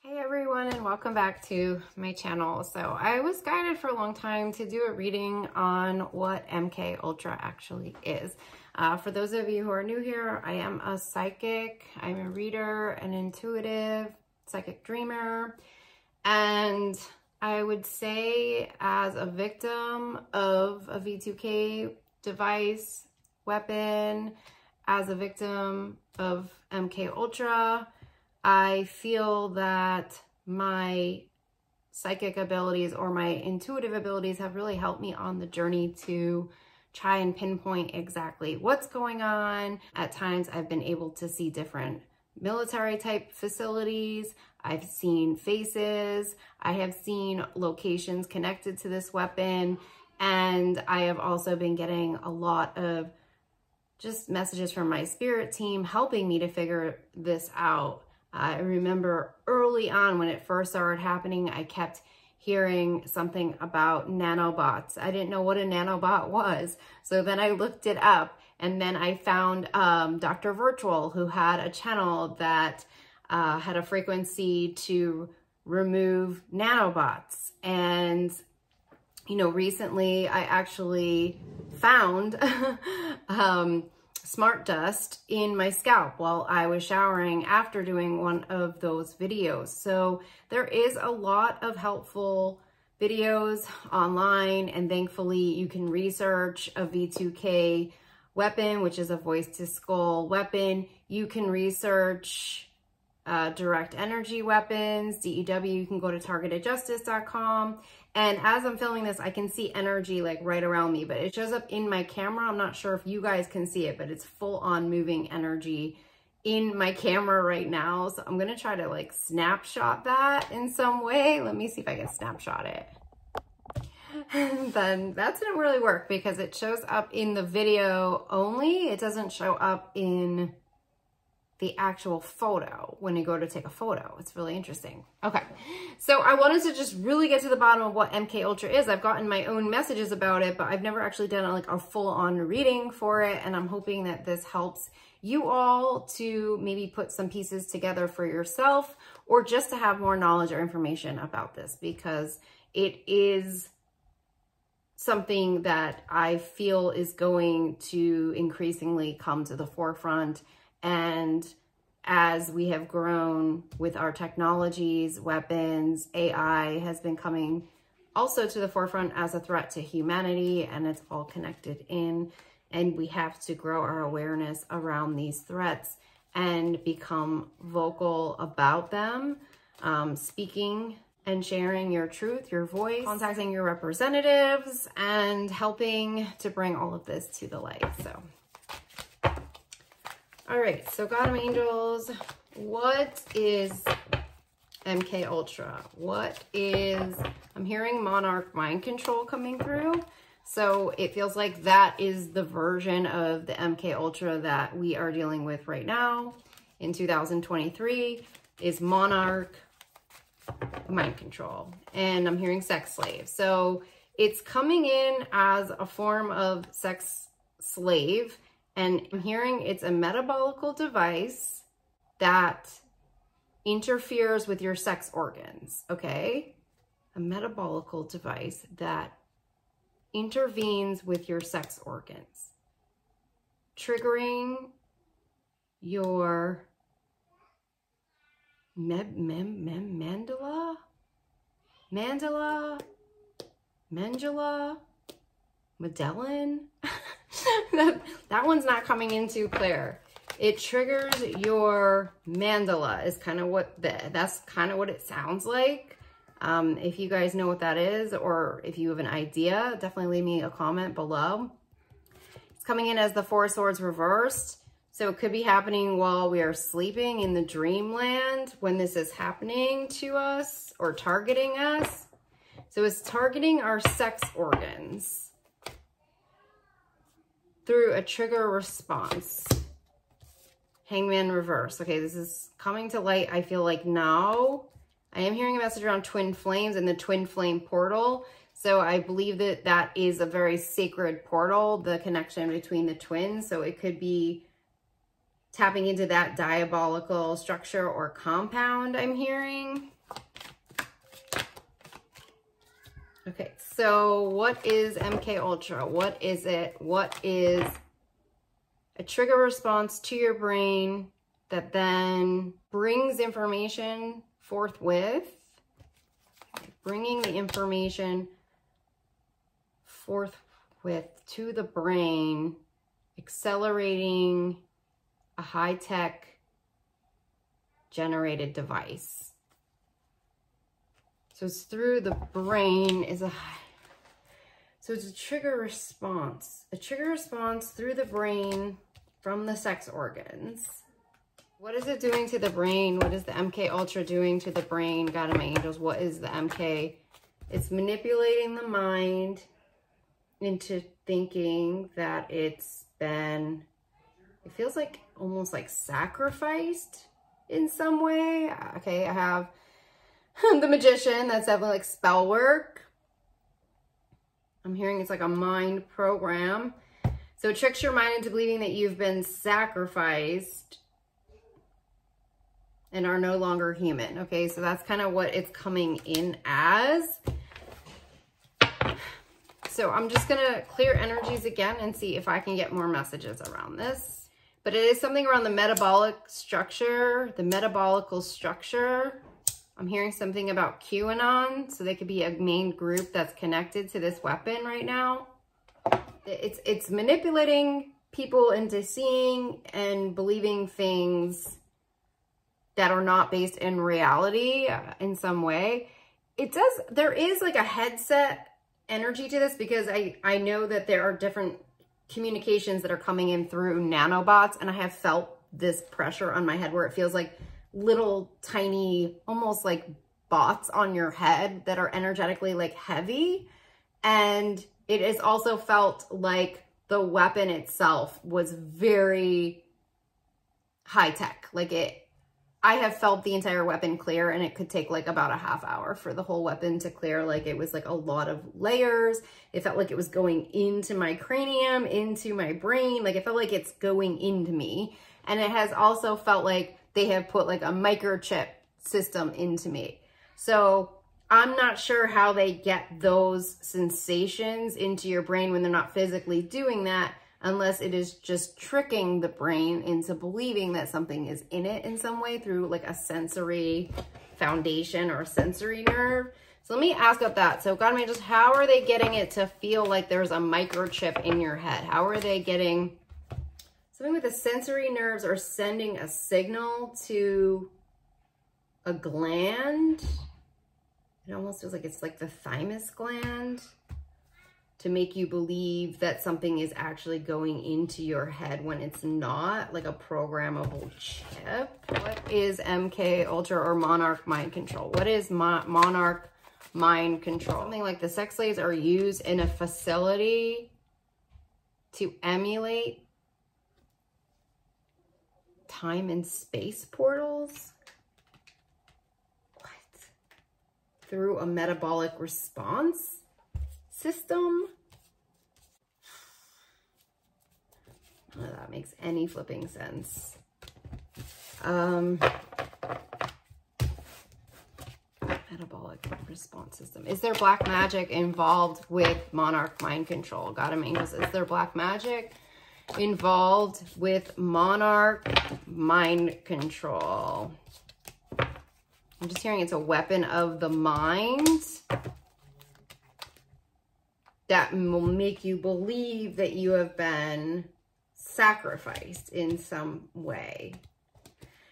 Hey everyone, and welcome back to my channel. So I was guided for a long time to do a reading on what MK Ultra actually is. For those of you who are new here, I am a psychic, I'm a reader, an intuitive, psychic dreamer, and I would say as a victim of a V2K device, weapon, as a victim of MK Ultra, I feel that my psychic abilities or my intuitive abilities have really helped me on the journey to try and pinpoint exactly what's going on. At times I've been able to see different military type facilities. I've seen faces. I have seen locations connected to this weapon. And I have also been getting a lot of just messages from my spirit team helping me to figure this out. I remember early on when it first started happening, I kept hearing something about nanobots. I didn't know what a nanobot was. So then I looked it up, and then I found Dr. Virtual, who had a channel that had a frequency to remove nanobots. And, you know, recently I actually found smart dust in my scalp while I was showering after doing one of those videos. So there is a lot of helpful videos online, and thankfully you can research a V2K weapon, which is a voice to skull weapon. You can research direct energy weapons, DEW. You can go to targetedjustice.com. And as I'm filming this, I can see energy like right around me, but it shows up in my camera. I'm not sure if you guys can see it, but it's full on moving energy in my camera right now. So I'm gonna try to like snapshot that in some way. Let me see if I can snapshot it. And then that didn't really work because it shows up in the video only. It doesn't show up in the actual photo when you go to take a photo. It's really interesting. Okay, so I wanted to just really get to the bottom of what MK Ultra is. I've gotten my own messages about it, but I've never actually done like a full-on reading for it, and I'm hoping that this helps you all to maybe put some pieces together for yourself, or just to have more knowledge or information about this, because it is something that I feel is going to increasingly come to the forefront. And as we have grown with our technologies, weapons, AI has been coming also to the forefront as a threat to humanity, and it's all connected in. And we have to grow our awareness around these threats and become vocal about them, speaking and sharing your truth, your voice, contacting your representatives, and helping to bring all of this to the light. So. All right, so God and angels, what is MK Ultra? What is, I'm hearing Monarch mind control coming through. So it feels like that is the version of the MK Ultra that we are dealing with right now in 2023 is Monarch mind control. And I'm hearing sex slave. So it's coming in as a form of sex slave. And I'm hearing it's a metabolical device that interferes with your sex organs, okay? A metabolical device that intervenes with your sex organs, triggering your mandala, Medellin. that one's not coming in too clear. It triggers your mandala is kind of what that's kind of what it sounds like. If you guys know what that is, or if you have an idea, definitely leave me a comment below. It's coming in as the Four of Swords reversed. So it could be happening while we are sleeping in the dreamland when this is happening to us or targeting us. So it's targeting our sex organs through a trigger response. Hangman reverse. Okay, this is coming to light, I feel like now. I am hearing a message around twin flames and the twin flame portal. So I believe that that is a very sacred portal, the connection between the twins. So it could be tapping into that diabolical structure or compound I'm hearing. Okay, so what is MK Ultra? What is it? What is a trigger response to your brain that then brings information forthwith, bringing the information forthwith to the brain, accelerating a high-tech generated device. So it's through the brain so it's a trigger response through the brain from the sex organs. What is it doing to the brain? What is the MK Ultra doing to the brain? God and my angels, what is the MK? It's manipulating the mind into thinking that it's been, it feels like almost like sacrificed in some way. Okay, I have the Magician. That's definitely like spell work. I'm hearing it's like a mind program. So it tricks your mind into believing that you've been sacrificed and are no longer human. Okay, so that's kind of what it's coming in as. So I'm just gonna clear energies again and see if I can get more messages around this. But it is something around the metabolic structure, the metabolical structure. I'm hearing something about QAnon, so they could be a main group that's connected to this weapon right now. It's manipulating people into seeing and believing things that are not based in reality in some way. There is like a headset energy to this, because I know that there are different communications that are coming in through nanobots, and I have felt this pressure on my head where it feels like little tiny, almost like bots on your head that are energetically like heavy. And it is also felt like the weapon itself was very high tech. I have felt the entire weapon clear, and it could take like about a half hour for the whole weapon to clear. Like it was like a lot of layers. It felt like it was going into my cranium, into my brain. Like it felt like it's going into me. And it has also felt like they have put like a microchip system into me. So I'm not sure how they get those sensations into your brain when they're not physically doing that, unless it is just tricking the brain into believing that something is in it in some way through like a sensory foundation or sensory nerve. So let me ask about that. So God, just how are they getting it to feel like there's a microchip in your head? How are they getting something with the sensory nerves or sending a signal to a gland? It almost feels like it's like the thymus gland, to make you believe that something is actually going into your head when it's not, like a programmable chip. What is MK Ultra or Monarch mind control? What is Monarch mind control? Something like the sex slaves are used in a facility to emulate time and space portals? What? Through a metabolic response system? None of that makes any flipping sense. Metabolic response system. Is there black magic involved with Monarch mind control? God of angels, is there black magic involved with Monarch mind control? I'm just hearing it's a weapon of the mind that will make you believe that you have been sacrificed in some way.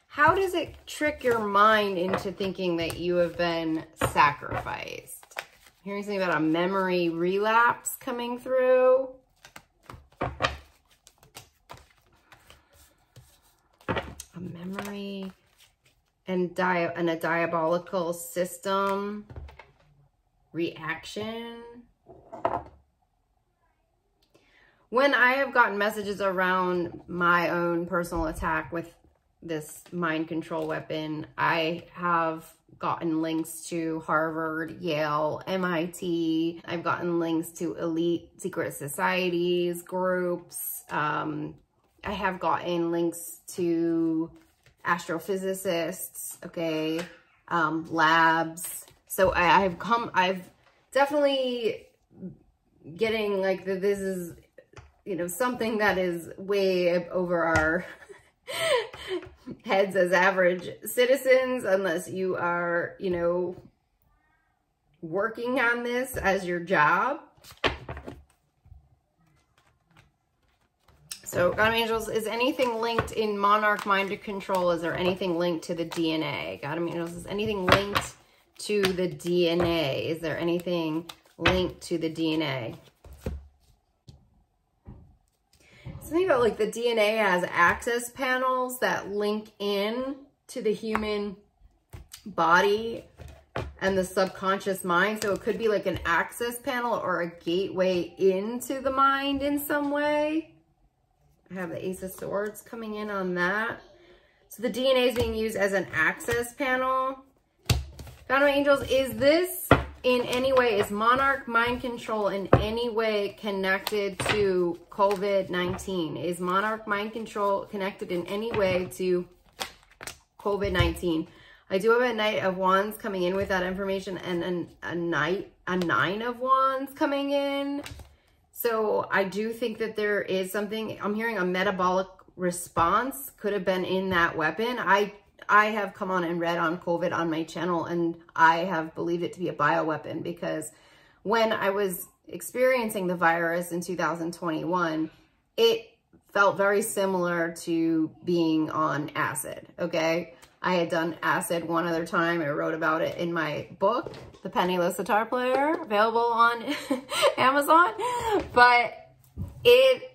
How does it trick your mind into thinking that you have been sacrificed? I'm hearing something about a memory relapse coming through. A memory and a diabolical system reaction. When I have gotten messages around my own personal attack with this mind control weapon, I have gotten links to Harvard, Yale, MIT. I've gotten links to elite secret societies, groups. I have gotten links to astrophysicists, okay, labs. So I've definitely getting like that this is, you know, something that is way over our heads as average citizens, unless you are, you know, working on this as your job. So, Guardian Angels, is anything linked in Monarch Mind Control? Is there anything linked to the DNA? Guardian Angels, is anything linked to the DNA? Is there anything linked to the DNA? Something about like the DNA has access panels that link in to the human body and the subconscious mind. So it could be like an access panel or a gateway into the mind in some way. I have the Ace of Swords coming in on that. So the DNA is being used as an access panel. Guardian Angels, is this in any way, is Monarch Mind Control in any way connected to COVID-19? Is Monarch Mind Control connected in any way to COVID-19? I do have a Knight of Wands coming in with that information and a Nine of Wands coming in. So I do think that there is something, I'm hearing a metabolic response could have been in that weapon. I have come on and read on COVID on my channel, and I have believed it to be a bioweapon, because when I was experiencing the virus in 2021, it felt very similar to being on acid, okay? I had done acid one other time. I wrote about it in my book, The Penniless Sitar Player, available on Amazon, but it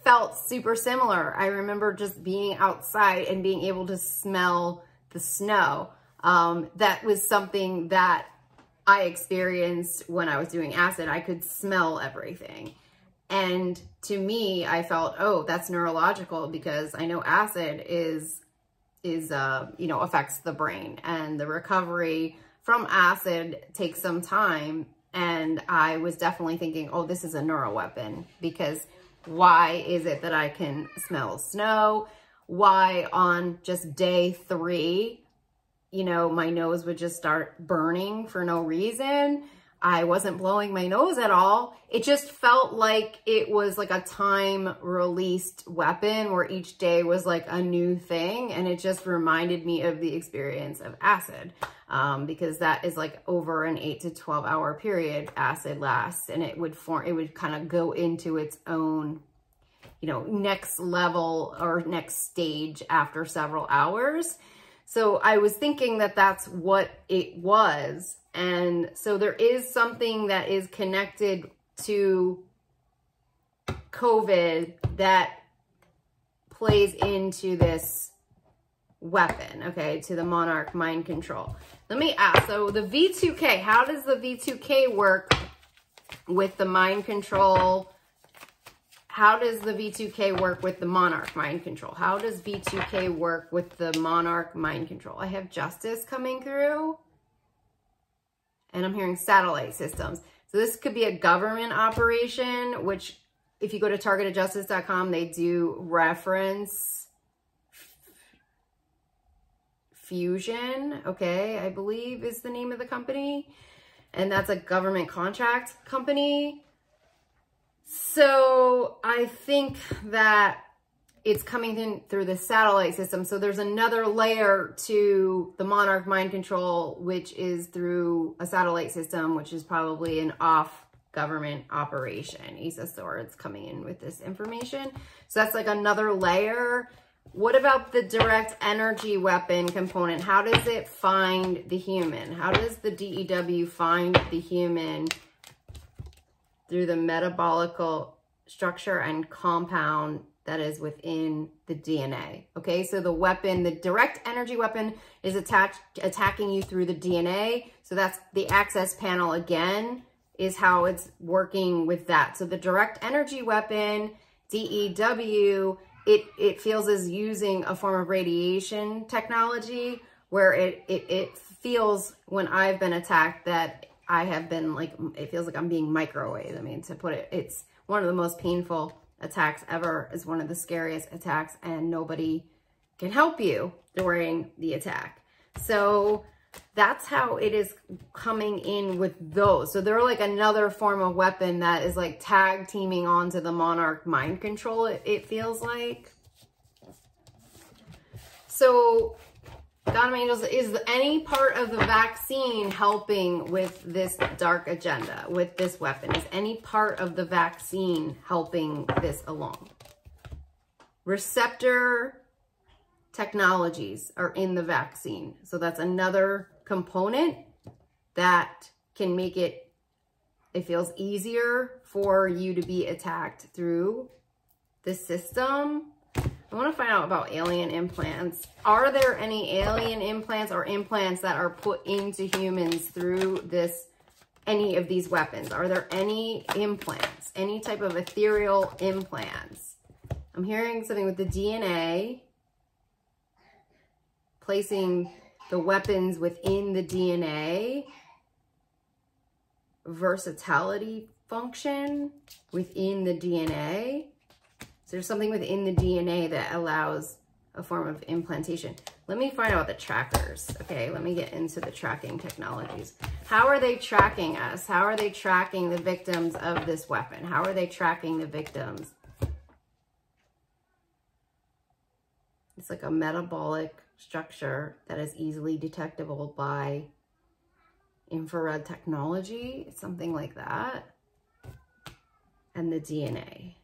felt super similar. I remember just being outside and being able to smell the snow. That was something that I experienced when I was doing acid. I could smell everything. And to me, I felt, oh, that's neurological, because I know acid you know, affects the brain, and the recovery from acid takes some time. And I was definitely thinking, oh, this is a neuro weapon, because why is it that I can smell snow? Why on just day 3, you know, my nose would just start burning for no reason? I wasn't blowing my nose at all. It just felt like it was like a time released weapon where each day was like a new thing. And it just reminded me of the experience of acid, because that is like over an 8 to 12 hour period acid lasts, and it would kind of go into its own, you know, next level or next stage after several hours. So I was thinking that that's what it was. And so there is something that is connected to COVID that plays into this weapon, okay, to the Monarch Mind Control. Let me ask, so the V2K, how does the V2K work with the mind control? How does the V2K work with the Monarch Mind Control? How does V2K work with the Monarch Mind Control? I have Justice coming through, and I'm hearing satellite systems. So this could be a government operation, which if you go to targetedjustice.com, they do reference Fusion, okay, I believe is the name of the company. And that's a government contract company. So I think that it's coming in through the satellite system. So there's another layer to the Monarch Mind Control, which is through a satellite system, which is probably an off-government operation. Ace of Swords coming in with this information. So that's like another layer. What about the direct energy weapon component? How does it find the human? How does the DEW find the human through the metabolical structure and compound that is within the DNA? Okay, so the weapon, the direct energy weapon is attacking you through the DNA. So that's the access panel again, is how it's working with that. So the direct energy weapon, DEW, it feels as using a form of radiation technology, where it feels, when I've been attacked, that I have been like, it feels like I'm being microwaved. I mean, to put it, it's one of the most painful attacks ever. Is one of the scariest attacks, and nobody can help you during the attack. So that's how it is coming in with those. So they're like another form of weapon that is like tag teaming onto the Monarch mind control, it feels like. So Donna Angels, is any part of the vaccine helping with this dark agenda, with this weapon? Is any part of the vaccine helping this along? Receptor technologies are in the vaccine. So that's another component that can make it feels easier for you to be attacked through the system. I want to find out about alien implants. Are there any alien implants or implants that are put into humans through this, any of these weapons? Are there any implants, any type of ethereal implants? I'm hearing something with the DNA, placing the weapons within the DNA, versatility function within the DNA. There's something within the DNA that allows a form of implantation. Let me find out the trackers. Okay, let me get into the tracking technologies. How are they tracking us? How are they tracking the victims of this weapon? How are they tracking the victims? It's like a metabolic structure that is easily detectable by infrared technology. It's something like that. And the DNA.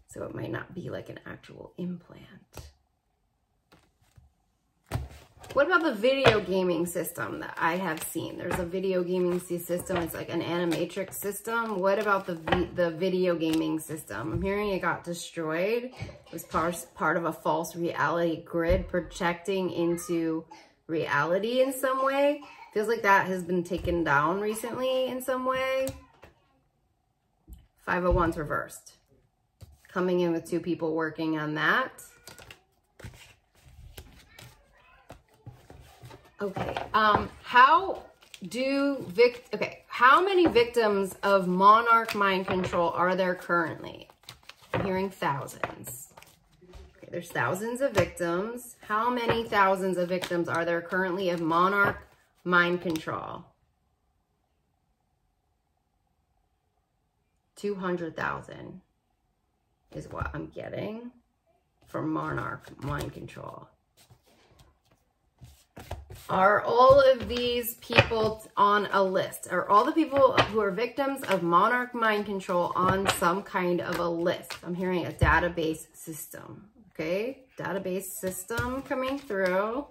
So it might not be like an actual implant. What about the video gaming system that I have seen? There's a video gaming system. It's like an animatrix system. What about the video gaming system? I'm hearing it got destroyed. It was part of a false reality grid projecting into reality in some way. Feels like that has been taken down recently in some way. 501's reversed. Coming in with 2 people working on that. Okay, how many victims of Monarch mind control are there currently? I'm hearing thousands. Okay, there's thousands of victims. How many thousands of victims are there currently of Monarch mind control? 200,000. Is what I'm getting from Monarch mind control. Are all of these people on a list? Are all the people who are victims of Monarch mind control on some kind of a list? I'm hearing a database system. Okay, database system coming through.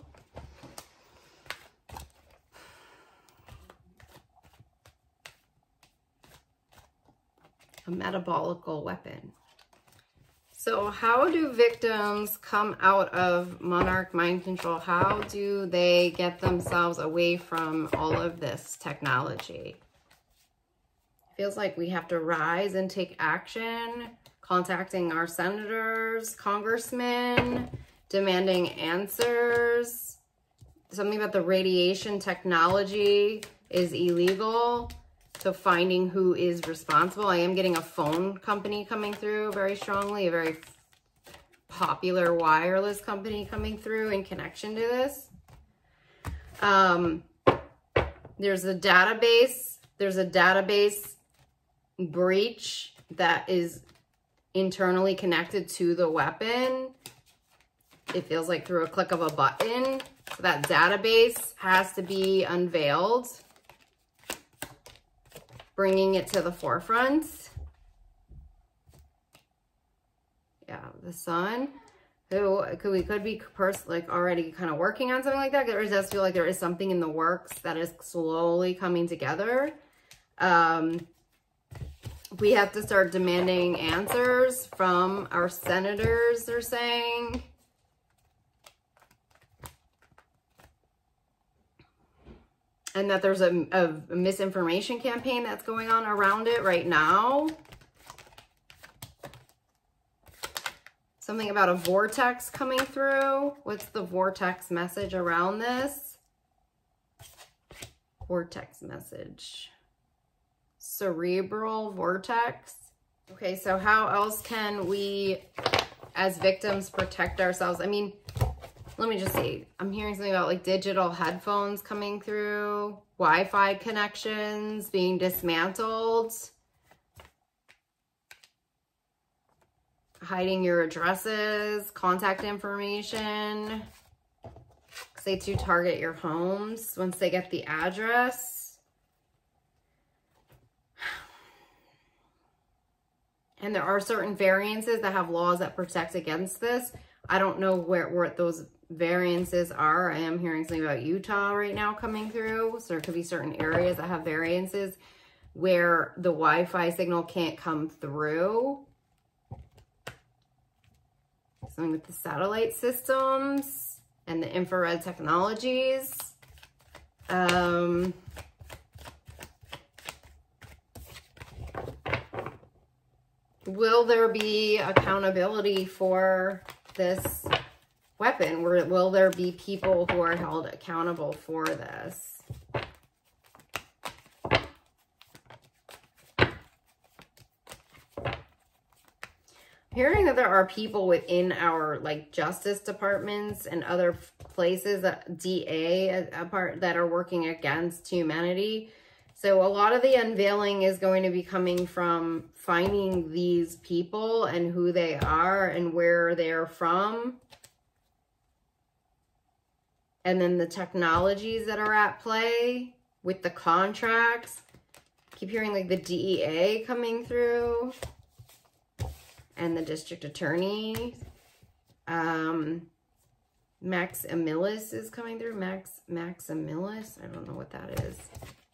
A metabolical weapon. So how do victims come out of Monarch mind control? How do they get themselves away from all of this technology? Feels like we have to rise and take action, contacting our senators, congressmen, demanding answers. Something about the radiation technology is illegal. So finding who is responsible. I am getting a phone company coming through very strongly, a very popular wireless company coming through in connection to this. There's a database breach that is internally connected to the weapon. It feels like through a click of a button. So that database has to be unveiled, bringing it to the forefront. Yeah, the sun. We could be like already kind of working on something like that. It does feel like there is something in the works that is slowly coming together. We have to start demanding answers from our senators, they're saying. And that there's a misinformation campaign that's going on around it right now. Something about a vortex coming through. What's the vortex message around this? Vortex message. Cerebral vortex. Okay, so how else can we, as victims, protect ourselves? I mean, let me just see. I'm hearing something about like digital headphones coming through, Wi-Fi connections being dismantled, hiding your addresses, contact information. Say to target your homes once they get the address. And there are certain variances that have laws that protect against this. I don't know where those variances are. I am hearing something about Utah right now coming through. So there could be certain areas that have variances where the Wi-Fi signal can't come through. Something with the satellite systems and the infrared technologies. Will there be accountability for this weapon? Will there be people who are held accountable for this? Hearing that there are people within our like justice departments and other places, that DA that are working against humanity. So a lot of the unveiling is going to be coming from finding these people and who they are and where they're from. And then the technologies that are at play with the contracts. Keep hearing like the DEA coming through. And the district attorney. Penniless is coming through. Penniless. I don't know what that is.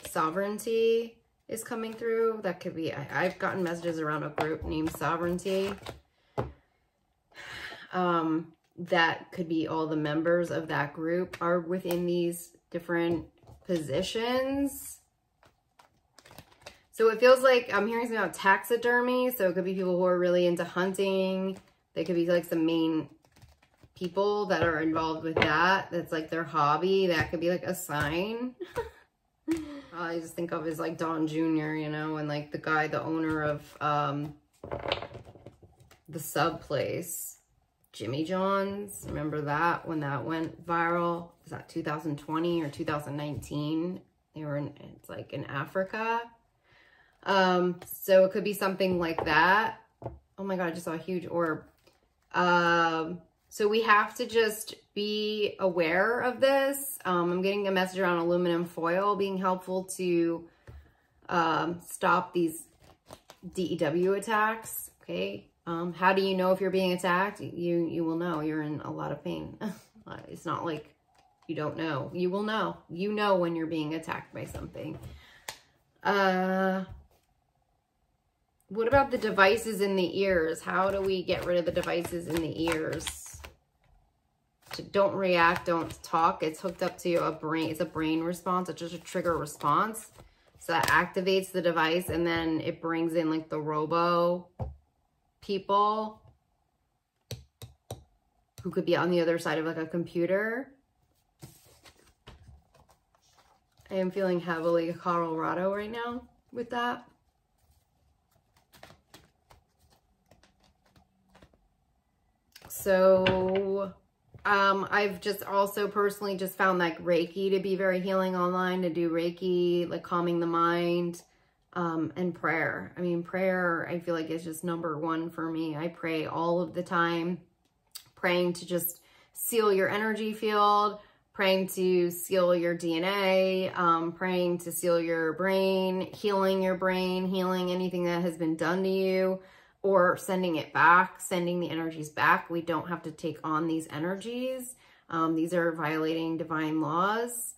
Sovereignty is coming through. That could be, I've gotten messages around a group named Sovereignty. That could be all the members of that group are within these different positions. So it feels like I'm hearing something about taxidermy. So it could be people who are really into hunting. They could be like some main people that are involved with that. That's like their hobby. That could be like a sign. I just think of as like Don Jr., you know, and like the guy, the owner of the sub place, Jimmy John's. Remember that when that went viral? Was that 2020 or 2019? They were in, it's like in Africa. So it could be something like that. Oh my God, I just saw a huge orb. So we have to just be aware of this. I'm getting a message around aluminum foil being helpful to stop these DEW attacks. Okay. How do you know if you're being attacked? You will know. You're in a lot of pain. It's not like you don't know. You will know. You know when you're being attacked by something. What about the devices in the ears? How do we get rid of the devices in the ears? Don't react, don't talk. It's hooked up to a brain. It's a brain response. It's just a trigger response. So that activates the device and then it brings in like the robo people who could be on the other side of like a computer. I am feeling heavily Colorado right now with that. So I've just also personally just found like Reiki to be very healing online, to do Reiki, like calming the mind, and prayer. I mean, prayer, I feel like is just number one for me. I pray all of the time, praying to just seal your energy field, praying to seal your DNA, praying to seal your brain, healing anything that has been done to you, or sending it back, sending the energies back. We don't have to take on these energies. These are violating divine laws.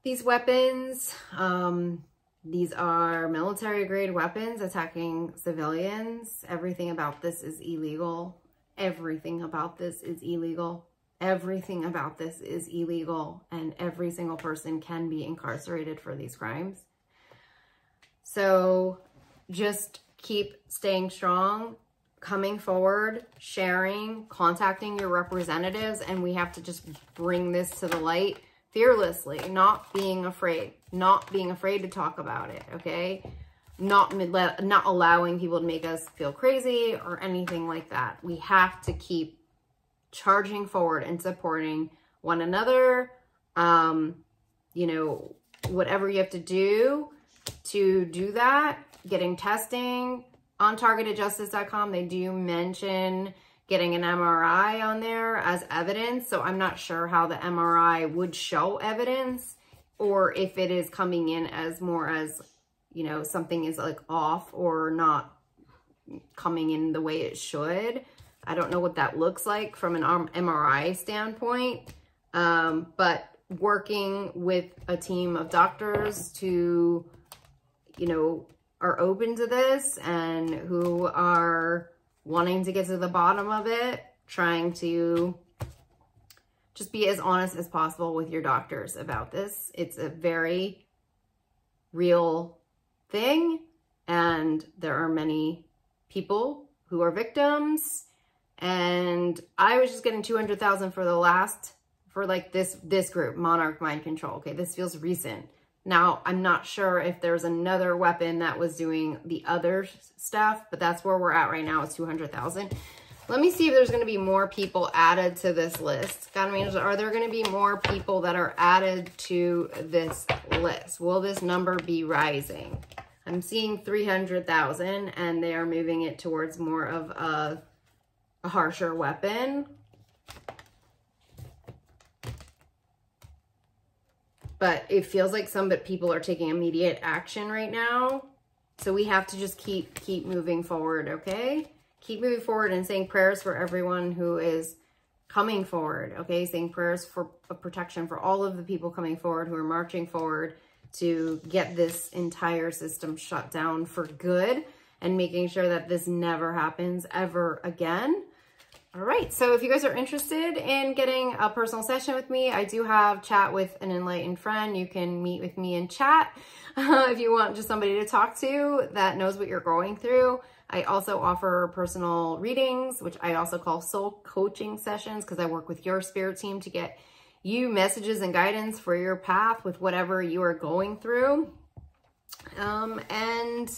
These weapons, these are military grade weapons attacking civilians. Everything about this is illegal. Everything about this is illegal. Everything about this is illegal. And every single person can be incarcerated for these crimes. So just keep staying strong, coming forward, sharing, contacting your representatives, and we have to just bring this to the light fearlessly, not being afraid to talk about it, okay? Not allowing people to make us feel crazy or anything like that. We have to keep charging forward and supporting one another. You know, whatever you have to do that, getting testing. On targetedjustice.com, they do mention getting an MRI on there as evidence. So I'm not sure how the MRI would show evidence, or if it is coming in as more as, you know, something is like off or not coming in the way it should. I don't know what that looks like from an MRI standpoint. But working with a team of doctors to, you know, are open to this and who are wanting to get to the bottom of it, trying to just be as honest as possible with your doctors about this. It's a very real thing, and there are many people who are victims. And I was just getting 200,000 for like this group, Monarch Mind Control. Okay, this feels recent. Now, I'm not sure if there's another weapon that was doing the other stuff, but that's where we're at right now. It's 200,000. Let me see if there's going to be more people added to this list. God managers, are there going to be more people that are added to this list? Will this number be rising? I'm seeing 300,000, and they are moving it towards more of a harsher weapon. But it feels like some people are taking immediate action right now. So we have to just keep moving forward, okay? Keep moving forward and saying prayers for everyone who is coming forward, okay? Saying prayers for protection for all of the people coming forward who are marching forward to get this entire system shut down for good, and making sure that this never happens ever again. All right, so if you guys are interested in getting a personal session with me, I do have Chat with an Enlightened Friend. You can meet with me in chat if you want just somebody to talk to that knows what you're going through. I also offer personal readings, which I also call soul coaching sessions, because I work with your spirit team to get you messages and guidance for your path with whatever you are going through. And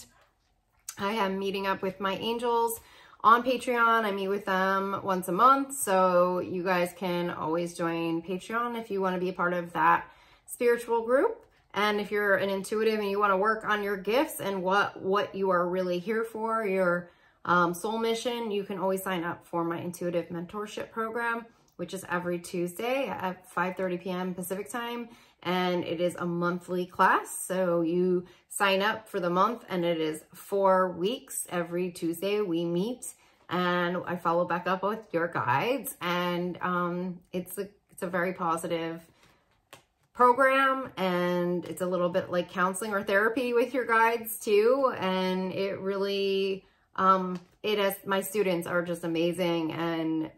I am meeting up with my angels on Patreon. I meet with them once a month, so you guys can always join Patreon if you want to be a part of that spiritual group. And if you're an intuitive and you want to work on your gifts and what you are really here for, your soul mission, you can always sign up for my intuitive mentorship program, which is every Tuesday at 5:30 p.m. Pacific time. And it is a monthly class. So you sign up for the month, and it is 4 weeks. Every Tuesday we meet, and I follow back up with your guides. And it's a very positive program, and it's a little bit like counseling or therapy with your guides too. And it really, my students are just amazing, and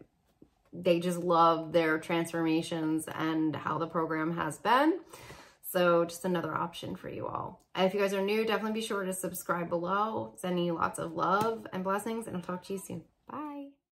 they just love their transformations and how the program has been. So just another option for you all. If you guys are new, definitely be sure to subscribe below. Sending you lots of love and blessings, and I'll talk to you soon.